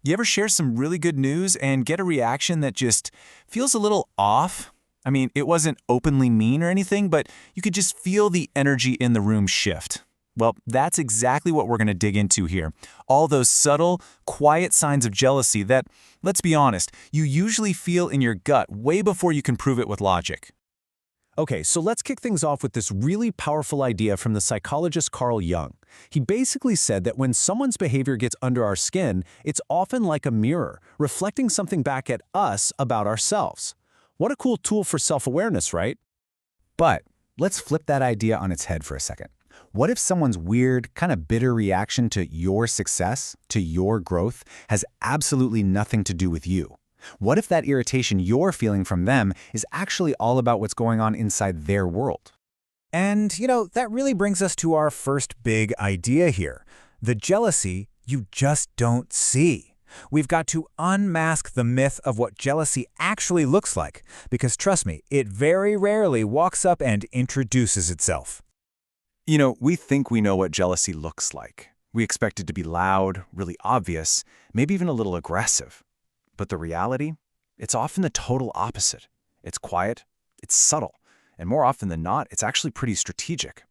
You ever share some really good news and get a reaction that just feels a little off? I mean, it wasn't openly mean or anything, but you could just feel the energy in the room shift. Well, that's exactly what we're going to dig into here. All those subtle, quiet signs of jealousy that, let's be honest, you usually feel in your gut way before you can prove it with logic. Okay, so let's kick things off with this really powerful idea from the psychologist Carl Jung. He basically said that when someone's behavior gets under our skin, it's often like a mirror, reflecting something back at us about ourselves. What a cool tool for self-awareness, right? But let's flip that idea on its head for a second. What if someone's weird, kind of bitter reaction to your success, to your growth, has absolutely nothing to do with you? What if that irritation you're feeling from them is actually all about what's going on inside their world? And, that really brings us to our first big idea here. The jealousy you just don't see. We've got to unmask the myth of what jealousy actually looks like, because trust me, it very rarely walks up and introduces itself. We think we know what jealousy looks like. We expect it to be loud, really obvious, maybe even a little aggressive. But the reality? It's often the total opposite. It's quiet, it's subtle, and more often than not, it's actually pretty strategic.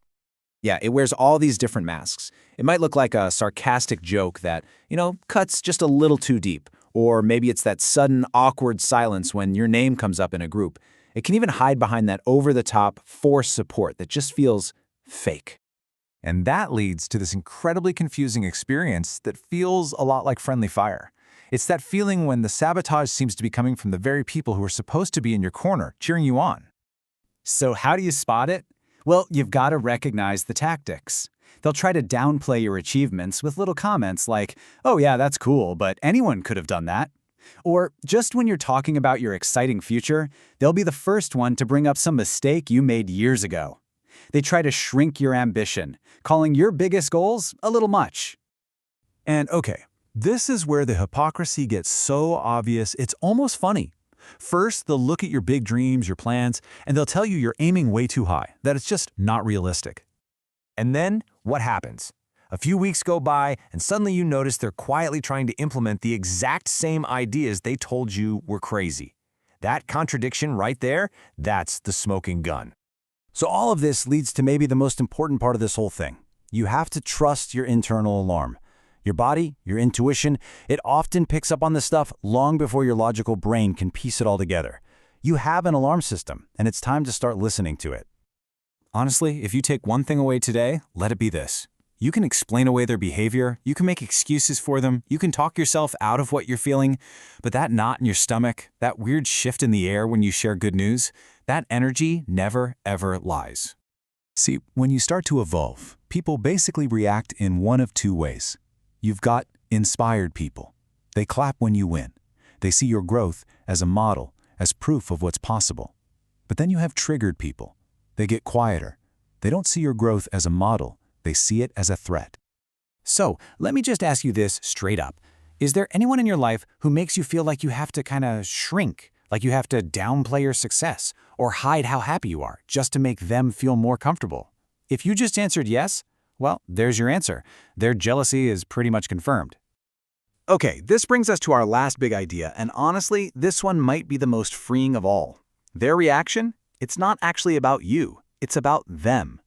Yeah, it wears all these different masks. It might look like a sarcastic joke that, cuts just a little too deep. Or maybe it's that sudden, awkward silence when your name comes up in a group. It can even hide behind that over-the-top, forced support that just feels fake. And that leads to this incredibly confusing experience that feels a lot like friendly fire. It's that feeling when the sabotage seems to be coming from the very people who are supposed to be in your corner, cheering you on. So how do you spot it? Well, you've got to recognize the tactics. They'll try to downplay your achievements with little comments like, "Oh yeah, that's cool, but anyone could have done that." Or just when you're talking about your exciting future, they'll be the first one to bring up some mistake you made years ago. They try to shrink your ambition, calling your biggest goals a little much. And okay, this is where the hypocrisy gets so obvious it's almost funny. First, they'll look at your big dreams, your plans, and they'll tell you you're aiming way too high, that it's just not realistic. And then, what happens? A few weeks go by, and suddenly you notice they're quietly trying to implement the exact same ideas they told you were crazy. That contradiction right there, that's the smoking gun. So all of this leads to maybe the most important part of this whole thing. You have to trust your internal alarm. Your body, your intuition, it often picks up on this stuff long before your logical brain can piece it all together. You have an alarm system, and it's time to start listening to it. Honestly, if you take one thing away today, let it be this. You can explain away their behavior, you can make excuses for them, you can talk yourself out of what you're feeling, but that knot in your stomach, that weird shift in the air when you share good news, that energy never, ever lies. See, when you start to evolve, people basically react in one of two ways. You've got inspired people. They clap when you win. They see your growth as a model, as proof of what's possible. But then you have triggered people. They get quieter. They don't see your growth as a model. They see it as a threat. So, let me just ask you this straight up. Is there anyone in your life who makes you feel like you have to kind of shrink, like you have to downplay your success, or hide how happy you are, just to make them feel more comfortable? If you just answered yes, well, there's your answer. Their jealousy is pretty much confirmed. Okay, this brings us to our last big idea, and honestly, this one might be the most freeing of all. Their reaction? It's not actually about you. It's about them.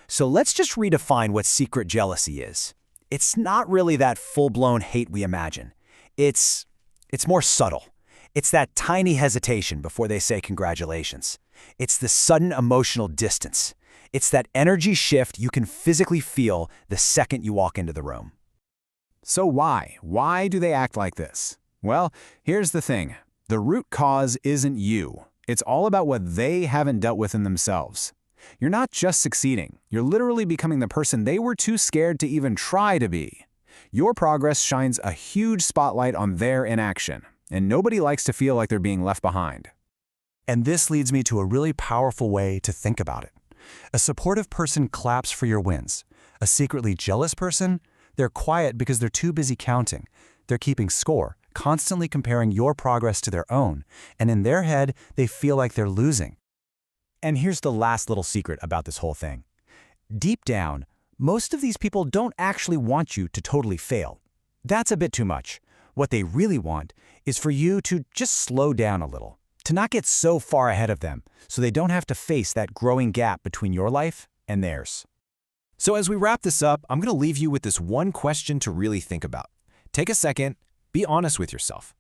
So let's just redefine what secret jealousy is. It's not really that full-blown hate we imagine. It's more subtle. It's that tiny hesitation before they say congratulations. It's the sudden emotional distance. It's that energy shift you can physically feel the second you walk into the room. So why? Why do they act like this? Well, here's the thing. The root cause isn't you. It's all about what they haven't dealt with in themselves. You're not just succeeding. You're literally becoming the person they were too scared to even try to be. Your progress shines a huge spotlight on their inaction, and nobody likes to feel like they're being left behind. And this leads me to a really powerful way to think about it. A supportive person claps for your wins. A secretly jealous person, they're quiet because they're too busy counting. They're keeping score, constantly comparing your progress to their own, and in their head, they feel like they're losing. And here's the last little secret about this whole thing. Deep down, most of these people don't actually want you to totally fail. That's a bit too much. What they really want is for you to just slow down a little, to not get so far ahead of them so they don't have to face that growing gap between your life and theirs. So as we wrap this up, I'm going to leave you with this one question to really think about. Take a second, be honest with yourself.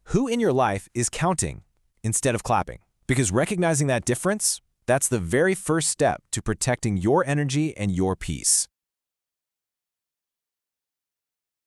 Who in your life is counting instead of clapping? Because recognizing that difference, that's the very first step to protecting your energy and your peace.